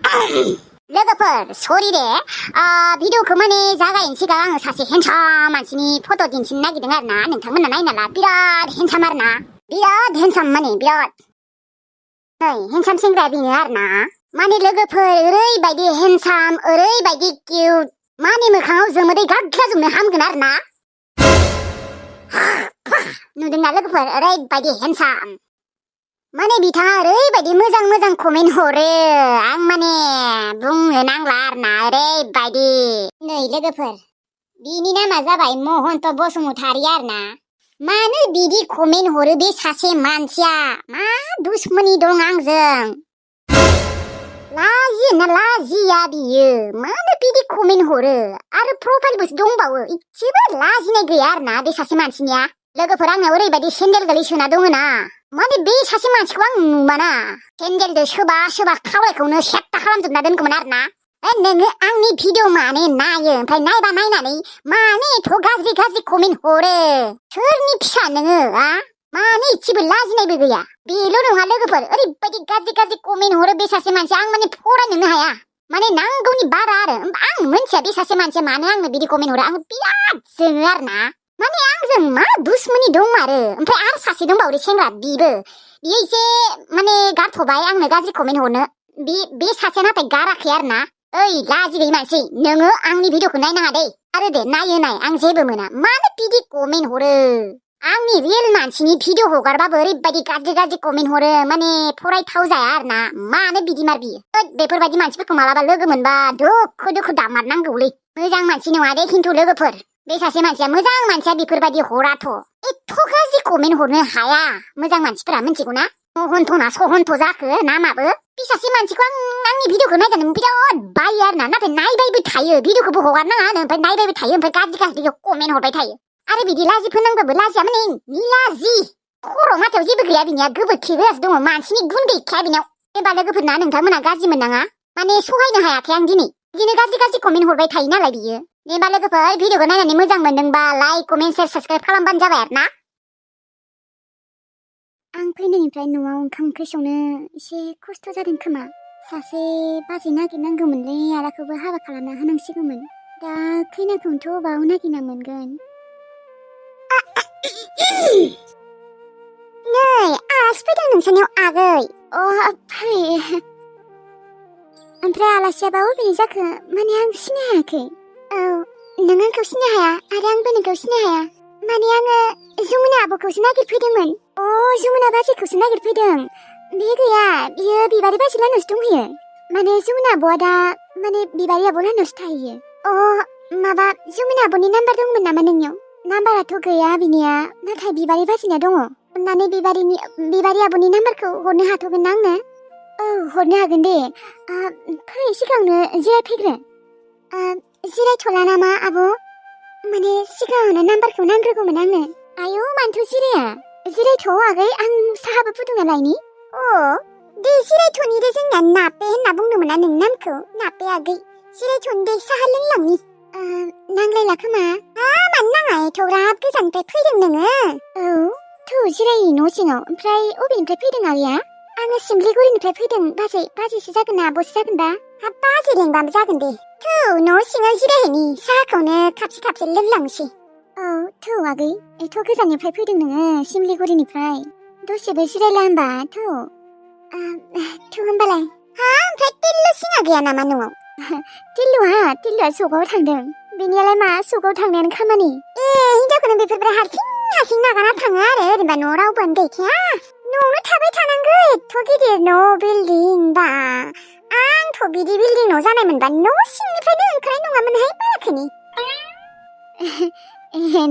लोगोफोर सरिरे भिडिअ माने जागायनि सिगां आङो सासे हेन्डसाम मानसिनि फट' दिन्थिनो नागिरदों आरोना नोंथांमोना नायना ला बिराद हेन्डसाम आरोना बिराद हेन्डसाम माने बिराद नै हेन्डसाम सेंग्राया बेनो आरोना माने लोगोफोर ओरैबायदि हेन्डसाम ओरैबायदि किउट माने मोखाङाव जोमोदै गाग्लाजोबनो हामगोन आरोना नुदोंना लोगोफोर ओरैबायदि हेन्डसाम माने बिथाङा ओरैबायदि मोजां मोजां कमेन्ट हरो आं माने बुंनो नांला आरोना ओरैबायदि नै लोगोफोर बिनि नामा जाबाय महन्त बसुमतारी आरोना मानो बिदि कमेन्ट हरो बे सासे मानसिया मा दुश्मनी दं आंजों लाजियोना लाजिया बियो मानो बिदि कमेन्ट हरो आरो प्रफाइलबोसो दंबावो इसेबो लाजिनाय गैया आरोना बे सासे मानसिनिया लोगोफोर आंनाव ओरैबायदि सेन्देल गोलैसोना दङना माने बे सासे मानसिखौ आं नुबाना सेन्देलजों सोबा सोबा खावलायखौनो सेप्ता खालामजोबना दोनगौमोन आरोना नोङो आंनि भिडिअ माने नायो ओमफ्राय नायबा नायनानै माने एथ' गाज्रि गाज्रि कमेन्ट हरो सोरनि फिसा नोङो माने इसेबो लाजिनायबो गैया बेल' नङा लोगोफोर ओरैबायदि गाज्रि गाज्रि कमेन्ट हरो बे सासे मानसिया आं माने फरायनोनो हाया माने नांगौनि बारा आरो आं मोनथिया बे सासे मानसिया मानो आंनो बिदि कमेन्ट हरो आं बिराद जोङो आरोना माने आंजों मा दुश्मनी दंमारो ओमफ्राय आरो सासे दंबावो सेंग्रा बियो एसे माने गारथ'बाय आंनो गाज्रि कमेन्ट हरनो बे सासेया नाथाय गाराखै आरोना ओइ लाजि गैयै मानसि नोङो आंनि भिडिअखौ नायनाङा दे आरो दे नायो नाय आं जेबो मोना मानो बिदि कमेन्ट हरो आंनि रियेल मानसिनि भिडिअ हगारबाबो ओरैबायदि गाज्रि गाज्रि कमेन्ट हरो माने फरायथाव जाया आरोना मानो बिदि मार बियो बेफोरबायदि मानसिफोरखौ मालाबा लोगो मोनबा दुखु दुखु दामारनांगौलै मोजां मानसि नङा दे खिन्थु लोगोफोर बे सासे मानसिया मोजां मानसिया बेफोरबायदि हराथ' एथ' गाज्रि कमेन्ट हरनो हाया मोजां मानसिफोरा मिथिगौ ना सहन्थ'ना सहन्थ जाखो नामाबो बे सासे मानसिखौ आंनि भिडिअखौ नायजानो बिराद बायो आरोना नाथाय नायबायबो थायो भिडिअखौबो हगारनाङा ओमफ्राय नायबायबो थायो ओमफ्राय गाज्रि गाज्रि कमेन्ट हरबाय थायो आरो बिदि लाजि फोनांबाबो लाजिया माने निलाजि खर' माथायाव जेबो गैया बिनिया गोबोरखि होआसो दङ मानसिनि गुन गैखाया बिनाव एबा लोगोफोरना नोंथांमोना गाज्रि मोननाङा माने सहायनो हायाखै आं दिनै बिदिनो गाज्रि गाज्रि कमेन्ट हरबाय थायो नालाय बियो जेनेबा लोगोफोर भिडिअखौ नायनानै मोजां मोनदोंबा लाइक कमेन्ट शेयार साबस्क्राइब खालामबानो जाबाय आरोना आं फैनायनिफ्राय न'आव ओंखाम ओंख्रि संनो एसे खस्थ' जादों खोमा सासे बाजै नागिरनांगौमोनलै आदाखौबो हाबा खालामना होनांसिगौमोन दा खैनाखौथ' बाव नागिरना मोनगोन नै आलासि फैदों नोंसानियाव आगै फै ओमफ्राय आलासियाबा अबेनि जाखो माने आं सिनायाखै औ नों आंखौ सिनाय हाया आरो आंबो नोंखौ सिनाय हाया माने आङो जमुना आब'खौसो नागिरफैदोंमोन जमुना बाजैखौसो नागिरफैदों बे गैया बियो बिबारि बाजै लाहानावसो दंहैयो माने जमुना आब'आ दा माने बिबारि आब' लाहानावसो थाहैयो माबा जमुना आब'नि नाम्बार दंमोन नामा नोंनियाव नाम्बाराथ' गैया बिनिया नाथाय बिबारि बाजैना दङ अन्नानै बिबारि आब'नि नाम्बारखौ हरनो हाथ'गोन ना आंनो हरनो हागोन दे फै सिगाङावनो जिरायफैग्रो जिरायथ'ला नामा आब' माने सिगाङावनो नाम्बारखौ नांग्रोगौमोन आंनो आयौ मानोथ' जिराया जिरायथ' आगै आं साहाबो फुदुंना लायनि दे जिरायथ'नि दे जोंना नापे होनना बुंदोंमोन ना नोंनि नामखौ नापे आगै जिरायथ'नि दे साहा लोंलांनि नांलायला खोमा मानो नाङा एथ'ग्राब गोजाननिफ्राय फैदों नोङो थौ जिराय न' सिङाव ओमफ्राय अबेनिफ्राय फैदों आगैया आङो सिमलिगुरिनिफ्राय फैदों बाजैसो जागोन ना आब'सो जागोनबा बाजै लेंबाबो जागोन दे थौ न' सिङाव जिरायहैनि साहाखौनो खाबसे लोंलांसै थौ आगै एथ' गोजाननिफ्राय फैदों नोङो सिमलिगुरिनिफ्राय दसेबो जिरायला होनबा थौ होनबालाय ओमफ्राय टिल्लु सिङा गैया नामा न'आव टिल्लुआ सकाव थांदों बेनियालाय मा सकाव थांनायानो खामानि हिनजावखौनो बेफोरबायदि हारसिं नागारना थाङो आरो ओरैनोबा न'आव रावबोआनो गैखाया न'आवनो थाबाय थानांगौ एथ' गिदिर न' बिल्डिं बा आंथ' बिदि बिल्डिं न' जानाय मोनबा न' सिंनिफ्रायनो ओंखारनाय नङामोनहाय बाराखैनि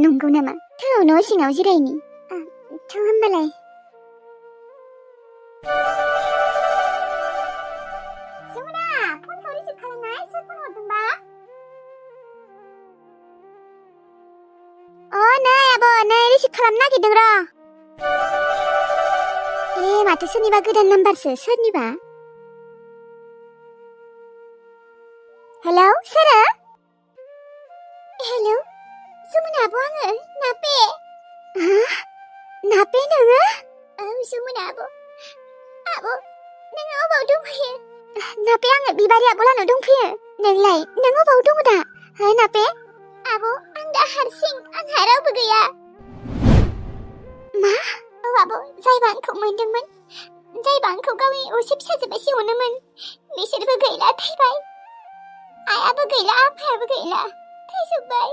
नंगौ नामा थौ न' सिङाव जिरायनि थौ होनबालाय जमुना फनखौ रिसिभ खालामनाय सोर फन हरदोंबा नै आब' नै रिसिभ खालामनो नागिरदों र' माथो सोरनिबा गोदान नाम्बारसो सोरनिबा हेलौ सोरो हेलौ जमुना आब' आङो नापे नापे नोङो जमुना आब' नोङो अबाव दंहैयो नापे आङो बिबारि आब'लानाव दंफैयो नोंलाय नों अबाव दङ दा हो नापे आब' आं दा हारसिं आंहा रावबो गैया मा औ आब' जायबा आंखौ मोनदोंमोन जायबा आंखौ गावनि असे फिसाजो बायदि अनोमोन बिसोरबो गैला थैबाय आइयाबो गैला आफायाबो गैला थैजोब्बाय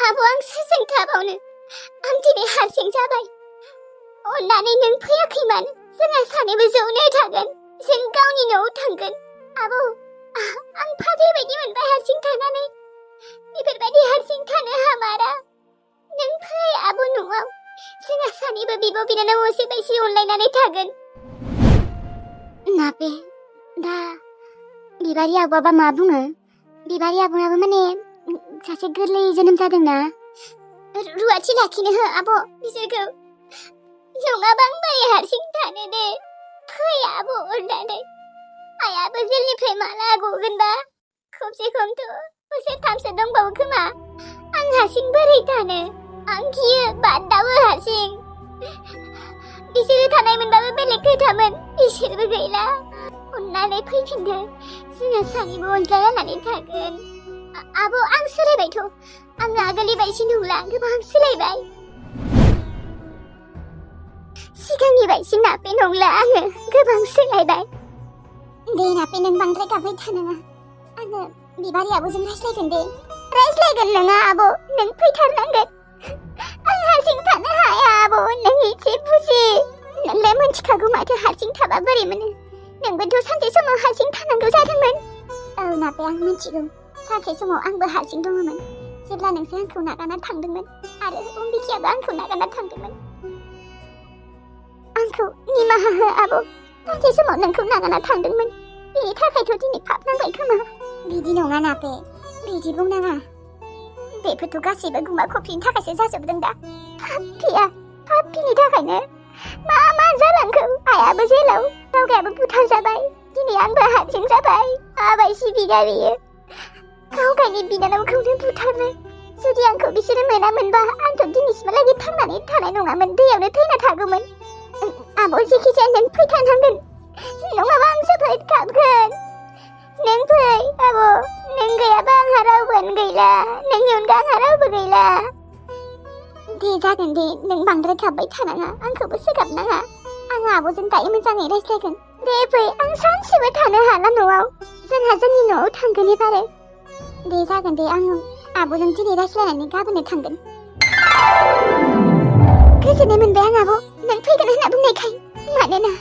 आब' आं सोरजों थाबावनो आं दिनै हारसिं जाबाय अन्नानै नों फैयाखैमोन जोंहा सानैबो ज'नो थागोन जों गावनि न'आव थांगोन आब' आं फाग्लि बायदि मोनबाय हारसिं थानानै बेफोरबायदि हारसिं थानो हामारा नों फै आब' न'आव जोंहा सानैबो बिब' बिनानाव असे बायदि अनलायनानै थागोन नापे दा बिबारि आब'आबा मा बुङो बिबारि आब'नाबो माने सासे गोरलै जोनोम जादोंना रुवाथि लाखिनो हो आब' बिसोरखौ नङाबा आं मारै हारसिं थानो दे फै आब' अननानै आइयाबो जेलनिफ्राय माला गगोनबा खमसे खमथ' बोसोरथामसो दंबावो खोमा आं हारसिं बोरै थानो आं गियो बादावो हारसिं बिसोरो थानाय मोनबाबो बेलेग खोथामोन बिसोरबो गैला अन्नानै फैफिनदो जोंहा सानैबो अनज्लायनानै थागोन आब' आं सोलायबायथ' आङो आगोलनि बायदि नंला गोबां सोलायबाय सिगांनि बायदि नापे नंला आङो गोबां सोलायबाय दे नापे नों बांद्राय गाबबाय थानाङा आङो बिबारि आब'जों रायज्लायगोन दे रायज्लायगोन नङा आब' नों फैथारनांगोन आं हारसिं थानो हाया आब' नों एसे बुजि नोंलाय मोनथिखागौ माथो हारसिं थाबा बोरै मोनो नोंबोथ' सानसे समाव हारसिं थानांगौ जादोंमोन औ नापे आं मिथिगौ सानसे समाव आंबो हारसिं दङमोन जेब्ला नोंसोर आंखौ नागारना थांदोंमोन आरो अम्बिकायाबो आंखौ नागारना थांदोंमोन आंखौ निमाहा हो आब' सानसे समाव नोंखौ नागारना थांदोंमोन बेनि थाखायथ' दिनै पाप नांबाय खोमा बिदि नङा नापे बिदि बुंनाङा बेफोरथ' गासैबो गुमा खफ्रिनि थाखायसो जाजोबदों दा पापिनि थाखायनो मा जालांखो आइयाबो जेलाव दावगायाबो बुथारजाबाय दिनै आंबो हारसिं जाबाय आबायसि बिदा बियो गावगायनि बिनानावखौनो बुथारनो जुदि आंखौ बिसोरो मोनामोनबा आंथ' दिनैसिमहालागै थांनानै थानाय नङामोन दैयावनो थैना थागौमोन आब' जेखिजाया नों फैथारनांगोन नङाबा आं जोबोद गाबगोन नों फै आब' नों गैयाबा आंहा रावबोआनो गैला नोंनि अनगा आंहा रावबो गैला दे जागोन दे नों बांद्राय गाबबाय थानाङा आंखौबो सोगाबनाङा आं आब'जों दायो मोजाङै रायज्लायगोन दे फै आं सानसेबो थानो हाला न'आव जोंहा जोंनि न'आव थांगोन एबारो दे जागोन दे आं आब'जों दिनै रायज्लायनानै गाबोननो थांगोन गोजोननाय मोनबाय आं आब' नों फैगोन होनना बुंनायखाय मानोना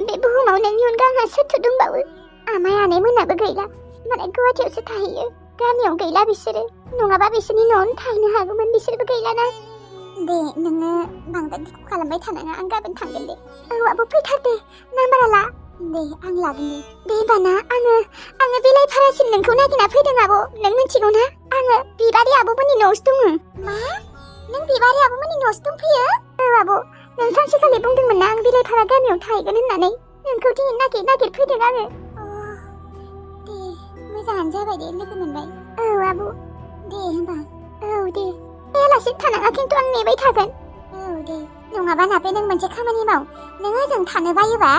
बे बुहुमाव नोंनि अनगा आंहा सोरथो दंबावो आमाय आनैमोनाबो गैला माने गुवाहाटियावसो थाहैयो गामियाव गैला बिसोरो नङाबा बिसोरनि न'आवनो थाहैनो हागौमोन बिसोरबो गैलाना दे नोङो बांद्राय दुखु खालामबाय थानाङा आं गाबोन थांगोन दे औ आब' फैथार दे नाम्बारा ला दे आं लागोन दे होनबाना आङो बिलाइफारासिम नोंखौ नागिरना फैदों आब' नों मिथिगौ ना आङो बिबारि आब'मोननि न'आवसो दङ मा नों बिबारि आब'मोननि न'आवसो दंफैयो औ आब' नों सानसेखालि बुंदोंमोन ना आं बिलाइफारा गामियाव थाहैगोन होननानै नोंखौ दिनै नागिर फैदों आङो दे मोजाङानो जाबाय दे लोगो मोनबाय औ आब' दे होनबा औ दे फैयालासे थानाङा खिन्थु आं नेबाय थागोन औ दे नङाबा नापे नों मोनसे खामानि माव नों ओजों थानो बायोबा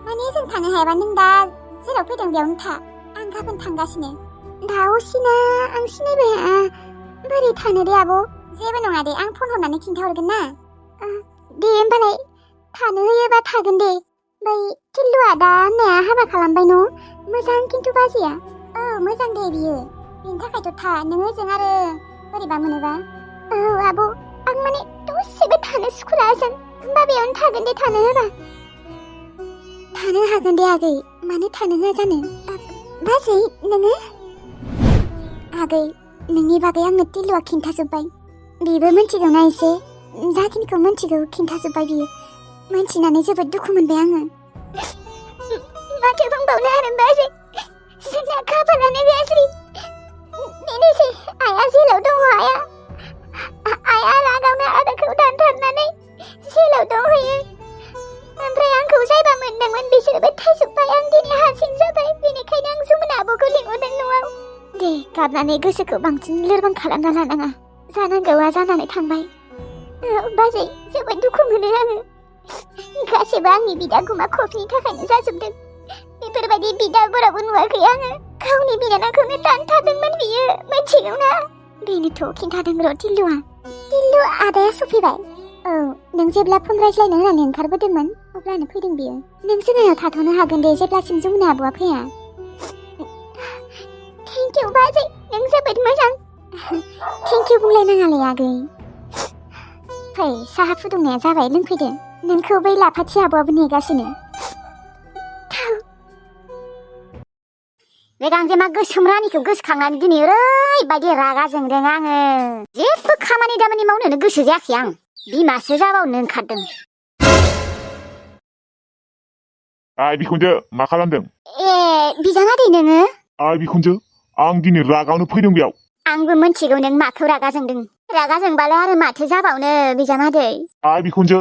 माने ओजों थानो हायाबा नों दा जेराव फैदों बेयावनो था आं गाबोन थांगासिनो दा असिना आं सिनायबाय बोरै थानो दे आब' जेबो नङा दे आं फन हरनानै खिन्थाहरगोन ना दे होमबालाय थानो होयोबा थागोन दे बै किल्लुआ दा होननाया हाबा खालामबाय न' मोजां खिन्थु बाजैया औ मोजां दे बियो बेनि थाखायथ' था नोङो ओजों आरो बोरैबा मोनोबा औ आब' आं माने दसेबो थानो सुखुला ओजों होमबा बेयावनो थागोन दे थानो होबा थानो हागोन दे आगै मानो थानो होआ जानो बाजै नोङो आगै नोंनि बागै आंनो तिलुआ खिन्थाजोब्बाय बेबो मिथिगौ ना एसे जाखिनिखौ मिथिगौ खिन्थाजोब्बाय बियो मिथिनानै जोबोद दुखु मोनबाय आङो माथो बुंबावनो आरो बाजै जोंना खाफालानो गाज्रि बेनोसै आइया जेलाव दङ आइया रागावनो आदाखौ दानथारनानै जेलाव दंहैयो ओमफ्राय आंखौ जायबा मोनदोंमोन बिसोरबो थैजोब्बाय आं दिनै हारसिं जाबाय बेनिखायनो आं जमुना आब'खौ लिंहरदों न'आव दे गाबनानै गोसोखौ बांसिन लोरबां खालामना लानाङा जानांगौआ जानानै थांबाय बाजै जोबोद दुखु मोनो आङो गासैबो आंनि बिदा गुमा खफ्रिनि थाखायनो जाजोबदों बेफोरबायदि बिदाफोराबो नुवाखै आङो गावनि बिनानावखौनो दानथारदोंमोन बियो मिथिगौना बेनोथ' खिन्थादों र' टिल्लु आदाया सफैबाय औ नों जेब्ला फन रायज्लायनो होननानै ओंखारबोदोंमोन अब्लानो फैदों बियो नों जोंनाव थाथ'नो हागोन दे जेब्लासिम जमुना आब'आ फैया थेंक इउ बाजै नों जोबोद मोजां थेंक इउ बुंलायनाङालै आगै फै साहा फुदुंनाया जाबाय लोंफैदो नोंखौ बै लाफाथि आब'आबो नेगासिनो बे गांजेमा गोसोम रानिखौ गोसोखांनानै दिनै ओरैबायदि रागा जोंदों आङो जेबो खामानि दामानि मावनोनो गोसो जायाखै आं बिमासो जाबावनो ओंखारदों आइ बिखुनजो मा खालामदों बिजामादै नोङो आइ बिखुनजो आं दिनै रागावनो फैदों बेयाव आंबो मिथिगौ नों माखौ रागा जोंदों रागा जोंबालाय आरो माथो जाबावनो बिजामादै आइ बिखुनजो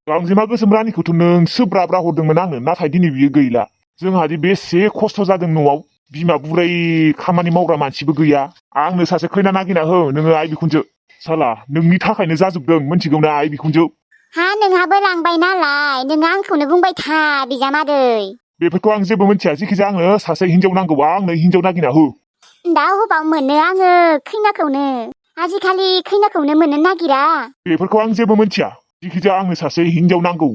गांजेमा गोसोम रानिखौथ' नोंसो ब्राब्रा हरदोंमोन आंनो नाथाय दिनै बियो गैला जोंहादि बेसे खस्थ' जादों न'आव बिमा बुरै खामानि मावग्रा मानसिबो गैया आंनो सासे खैना नागिरना हो नोङो आइ बिखुनजो साला नोंनि थाखायनो जाजोबदों मिथिगौना आइ बिखुनजो हा नोंहाबो लांबाय नालाय नों आंखौनो बुंबाय था बिजामादै बेफोरखौ आं जेबो मिथिया जेखिजाया आंनो सासे हिनजाव नांगौ आंनो हिनजाव नागिरना हो दा हबाव मोनो आङो खैनाखौनो आजिखालि खैनाखौनो मोननो नागिरा बेफोरखौ आं जेबो मिथिया जेखिजाया आंनो सासे हिनजाव नांगौ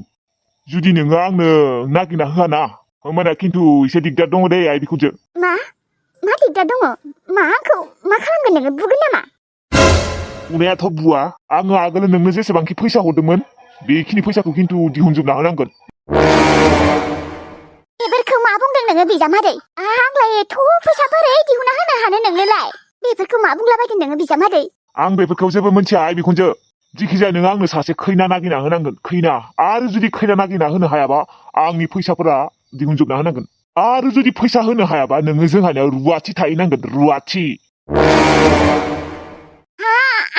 जुदि नोङो आंनो नागिरना होआ ना होमबाना खिन्थु एसे दिगदार दङ दे आइ बिखुनजो मा दिगदार दङ मा आंखौ मा खालामगोन नोङो बुगोन नामा बुनायाथ' बुवा आङो आगोल नोंनो जेसेबांखि फैसा हरदोंमोन बेखिनि फैसाखौ खिन्थु दिहुनजोबना होनांगोन बेफोरखौ मा बुंदों नोङो बिजामादै आंलाय एथ' फैसा बोरै दिहुनना होनो हानो नोंनोलाय बेफोरखौ मा बुंलाबायदों नोङो बिजामादै आं बेफोरखौ जेबो मिथिया आइ बिखुनजो जिखिजाया नों आंनो सासे खैना नागिरना होनांगोन खैना आरो जुदि खैना नागिरना होनो हायाबा आंनि फैसाफोरा दिहुनजोबना होनांगोन आरो जुदि फैसा होनो हायाबा नोङो जोंहानियाव रुवाथि थाहैनांगोन रुवाथि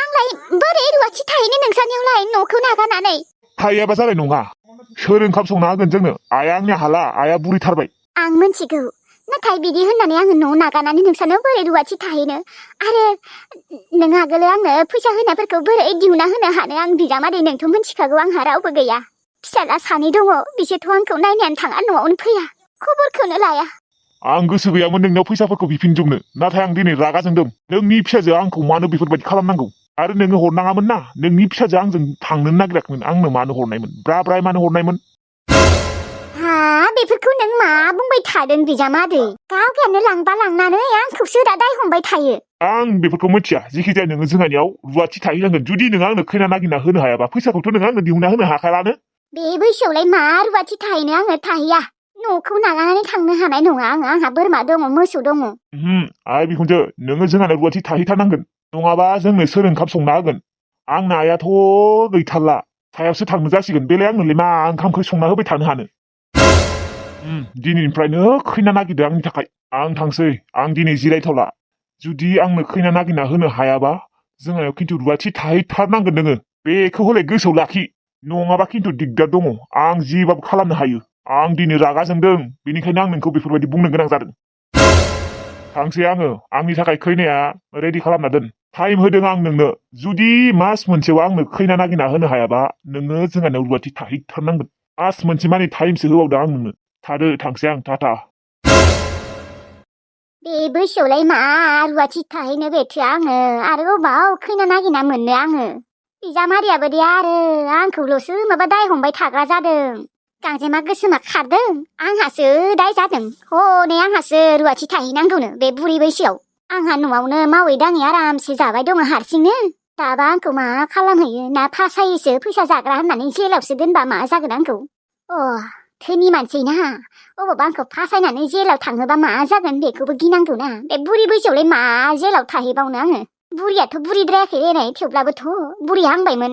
आंलाय बोरै रुवाथि थाहैनो नोंसानियावलाय न'खौ नागारनानै थाहैयाबा जानाय नङा सोर ओंखाम संना होगोन जोंनो आइया आंनि हाला आइया बुरिथारबाय आं मिथिगौ नाथाय बिदि होननानै आङो न' नागारनानै नोंसानाव बोरै रुवाथि थाहैनो आरो नों आगोलो आंनो फैसा होनायफोरखौ बोरै दिहुनना होनो हानो आं बिजामादै नोंथ' मिथिखागौ आंहा रावबो गैया फिसाला सानै दङ बिसोरथ' आंखौ नायनानै थाङा न'आवनो फैया खबरखौनो लाया आं गोसो गैयामोन नोंनाव फैसाफोरखौ बिफिनजोबनो नाथाय आं दिनै रागा जोंदों नोंनि फिसाजोआ आंखौ मानो बेफोरबायदि खालामनांगौ आरो नोङो हरनाङामोन ना नोंनि फिसाजोआ आंजों थांनोनो नागिराखैमोन आंनो मानो हरनायमोन ब्रा मानो हरनायमोन बेफोरखौ नों मा बुंबाय थादों बिजामादै गावगायानो लांबा लांनानै आंखौसो दा दाय हमबाय थायो आं बेफोरखौ मिथिया जेखिजाया नोङो जोंहानियाव रुवाथि थाहैनांगोन जुदि नोङो आंनो खैना नागिरना होनो हायाबा फैसाखौथ' नोङो आंनो दिहुनना होनो हाखालानो बे बैसोआवलाय मा रुवाथि थाहैनो आङो थाहैया न'खौ नागारनानै थांनो हानाय नङा आंहा बोरमा दङ मोसौ दङ आइ बिखुनजो नोङो जोंहानाव रुवाथि थाहैथारनांगोन नङाबा जोंनो सोर ओंखाम संना होगोन आंना आइयाथ' गैथारला सायावसो थांनो जासिगोन बेलाय आंनोलाय मा ओंखामखौ संना होबाय थानो हानो दिनैनिफ्रायनो खैना नागिरदो आंनि थाखाय आं थांसै आं दिनै जिरायथ'ला जुदि आंनो खैना नागिरना होनो हायाबा जोंहानाव खिन्थु रुवाथि थाहैथारनांगोन नोङो बेखौ हले गोसोआव लाखि नङाबा खिन्थु दिगदार दङ आं जिबाबो खालामनो हायो आं दिनै रागा जोंदों बेनिखायनो आं नोंखौ बेफोरबायदि बुंनो गोनां जादों थांसै आङो आंनि थाखाय खैनाया रेडि खालामना दोन टाइम होदों आं नोंनो जुदि मास मोनसेयाव आंनो खैना नागिरना होनो हायाबा नोङो जोंहानाव रुवाथि थाहैथारनांगोन मास मोनसे मानि टाइमसो होबावदों आं नोंनो थादो थांसै आं टाटा बे बैसोआवलाय मा रुवाथि थाहैनो बेथो आङो आरो अबाव खैना नागिरना मोननो आङो बिजामादैयाबो दे आरो आंखौल'सो माबा दाय हमबाय थाग्रा जादों गांजेमा गोसोमा खारदों आंहासो दाय जादों हनै आंहासो रुवाथि थाहैनांगौनो बे बुरि बैसोआव आंहा न'आवनो मावै दाङै आरामसे जाबाय दङ हारसिंनो दाबा आंखौ मा खालामहैयो ना फासायोसो फैसा जाग्रा होननानै जेलावसो दोनबा मा जागोन आंखौ धोनि मानसि ना अबावबा आंखौ फासायनानै जेलाव थाङोबा मा जागोन बेखौबो गिनांगौ ना बे बुरि बैसोआवलाय मा जेलाव थाहैबावनो आङो बुरियाथ' बुरिद्रायाखै देनाय थेवब्लाबोथ' बुरि हांबायमोन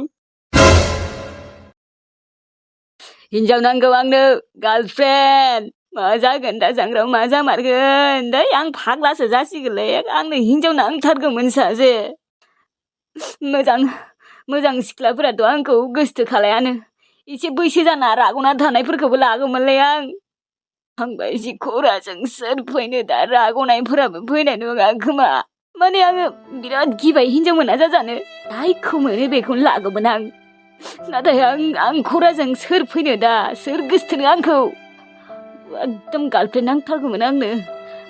हिनजाव नांगौ आंनो गार्लफ्रेन्ड मा जागोन दा जांग्राव मा जामारगोन दै आं फाग्लासो जासिगोनलै आंनो हिनजाव नांथारगौमोन सासे मोजां सिख्लाफोराथ' आंखौ गोसोथोखालायानो एसे बैसो जाना राग'ना थानायफोरखौबो लागौमोनलै आंबा एसे खराजों सोर फैनो दा राग'नायफोराबो फैनाय नङा खोमा माने आङो बिराद गिबाय हिनजाव मोना जाजानो जायखौ मोनो बेखौनो लागौमोन आं नाथाय आं खराजों सोर फैनो दा सोर गोसथोनो आंखौ एकदम गार्लफ्रेन्ड नांथारगौमोन आंनो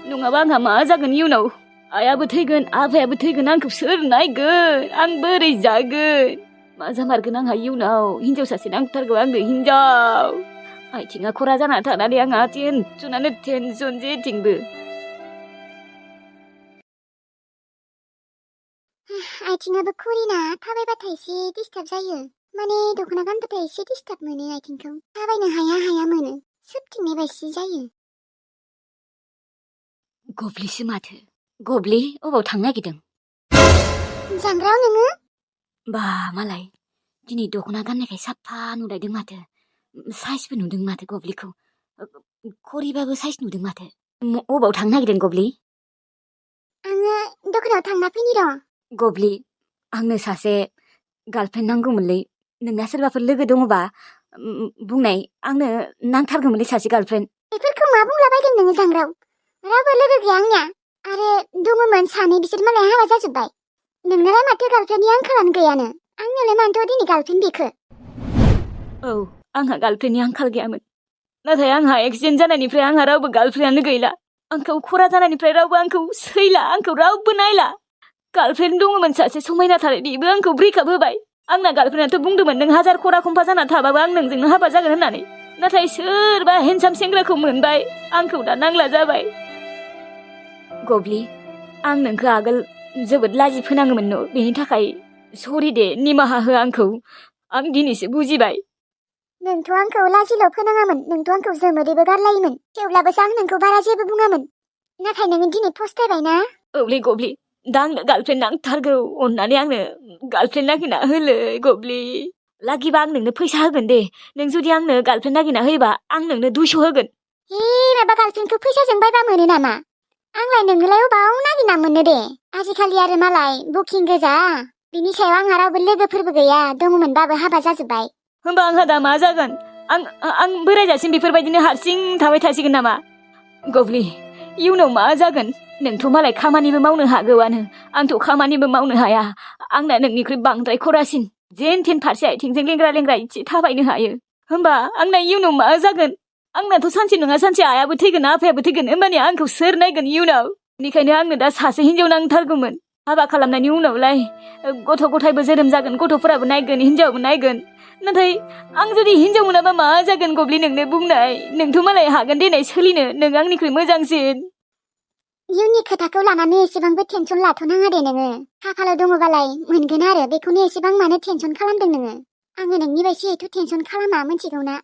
नङाबा आंहा मा जागोन इयुनाव आइयाबो थैगोन आफायाबो थैगोन आंखौ सोर नायगोन आं बोरै जागोन मा जामारगोन आंहा इयुनाव हिनजाव सासे नांथारगौ आंनो हिनजाव आथिङा खरा जाना थानानै आंहा टेनसनानो टेनसन जेथिंबो आथिङाबो खरिना थाबायबाथाय एसे डिस्टार्ब जायो माने दख'ना गानबाथाय एसे डिस्टार्ब मोनो आथिंखौ थाबायनो हाया मोनो सोबथिंनाय बायदि जायो गब्लिसो माथो गब्लि अबाव थांनो नागिरदों जांग्रायाव नोङो बा मालाय दिनै दख'ना गाननायखाय साफा नुलायदों माथो साइजबो नुदों माथो गब्लिखौ खरिबाबो साइज नुदों माथो अबाव थांनो नागिरदों गब्लि आङो दखानाव थांना फैनि र' गब्लि आंनो सासे गार्लफ्रेन्ड नांगौमोनलै नोंना सोरबाफोर लोगो दङबा बुंनाय आंनो नांथारगौमोनलै सासे गार्लफ्रेन्ड बेफोरखौ मा बुंलाबायदों नोङो जांग्राव रावबो लोगो गैया आंनिया आरो दङमोन सानै बिसोर मालाय हाबा जाजोब्बाय नोंनालाय माथो गार्लफ्रेन्डनि आंखालानो गैयानो आंनियावलाय मानोथ' दिनै गार्लफ्रेन्ड बेखो औ आंहा गार्लफ्रेन्डनि आंखाल गैयामोन नाथाय आंहा एक्सिडेन्ट जानायनिफ्राय आंहा रावबो गार्लफ्रेन्डआनो गैला आंखौ खरा जानायनिफ्राय रावबो आंखौ सैला आंखौ रावबो नायला गार्लफ्रेन्ड दङमोन सासे समायना थानाय बेबो आंखौ ब्रेकआप होबाय आंना गार्लफ्रेन्डआथ' बुंदोंमोन नों हाजार खरा खम्फा जाना थाबाबो आं नोंजोंनो हाबा जागोन होननानै नाथाय सोरबा हेन्डसाम सेंग्राखौ मोनबाय आंखौ दा नांला जाबाय गब्लि आं नोंखौ आगोल जोबोद लाजि फोनाङोमोन न' बेनि थाखाय सरि दे निमाहा हो आंखौ आं दिनैसो बुजिबाय नोंथ' आंखौ लाजिल' फोनाङामोन नोंथ' आंखौ जोमोदैबो गारलायोमोन थेवब्लाबोसो आं नोंखौ बारा जेबो बुङामोन नाथाय नोङो दिनै फस्थायबायना औलै गब्लि दा आंनो गार्लफ्रेन्ड नांथारगौ अननानै आंनो गार्लफ्रेन्ड नागिरना होलै गब्लि लागिबा आं नोंनो फैसा होगोन दे नों जुदि आंनो गार्लफ्रेन्ड नागिरना होयोबा आं नोंनो 200 होगोन हे माबा गार्लफ्रेन्डखौ फैसाजों बायबा मोनो नामा आंलाय नोंनोलाय अबाव नागिरना मोननो दे आजिखालि आरो मालाय बुकिं गोजा बिनि सायाव आंहा रावबो लोगोफोरबो गैया दङमोनबाबो हाबा जाजोब्बाय होमबा आंहा दा मा जागोन आं बोरायजासिम बेफोरबायदिनो हारसिं थाबाय थासिगोन नामा गब्लि इयुनाव मा जागोन नोंथ' मालाय खामानिबो मावनो हागौआनो आंथ' खामानिबो मावनो हाया आंना नोंनिख्रुइ बांद्राय खरासिन जेन थेन फारसे आथिंजों लेंग्रा लेंग्रा इसे थाबायनो हायो होमबा आंना इयुनाव मा जागोन आंनाथ' सानसे नङा सानसे आयाबो थैगोन आफायाबो थैगोन होमबानिया आंखौ सोर नायगोन इयुनाव बेनिखायनो आंनो दा सासे हिनजाव नांथारगौमोन हाबा खालामनायनि उनावलाय गथ' गथायबो जोनोम जागोन गथ'फोराबो नायगोन हिनजावाबो नायगोन नाथाय आं जुदि हिनजाव मोनाबा मा जागोन गब्लि नोंनो बुंनाय नोंथ' मालाय हागोन देनाय सोलिनो नों आंनिख्रुइ मोजांसिन इयुननि खोथाखौ लानानै एसेबांबो टेनसन लाथ'नाङा दे नोङो खाफालाव दङबालाय मोनगोन आरो बेखौनो एसेबां मानो टेनसन खालामदों नोङो आङो नोंनि बायदि एथ' टेनसन खालामा मिथिगौना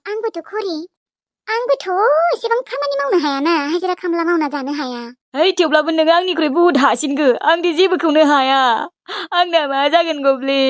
आंबोथ' एसेबां खामानि मावनो हायाना हाजिरा खामला मावना जानो हाया है थेवब्लाबो नों आंनिख्रुइ बुहुत हासिनगो आंदि जेबोखौनो हाया आंना मा जागोन गब्लि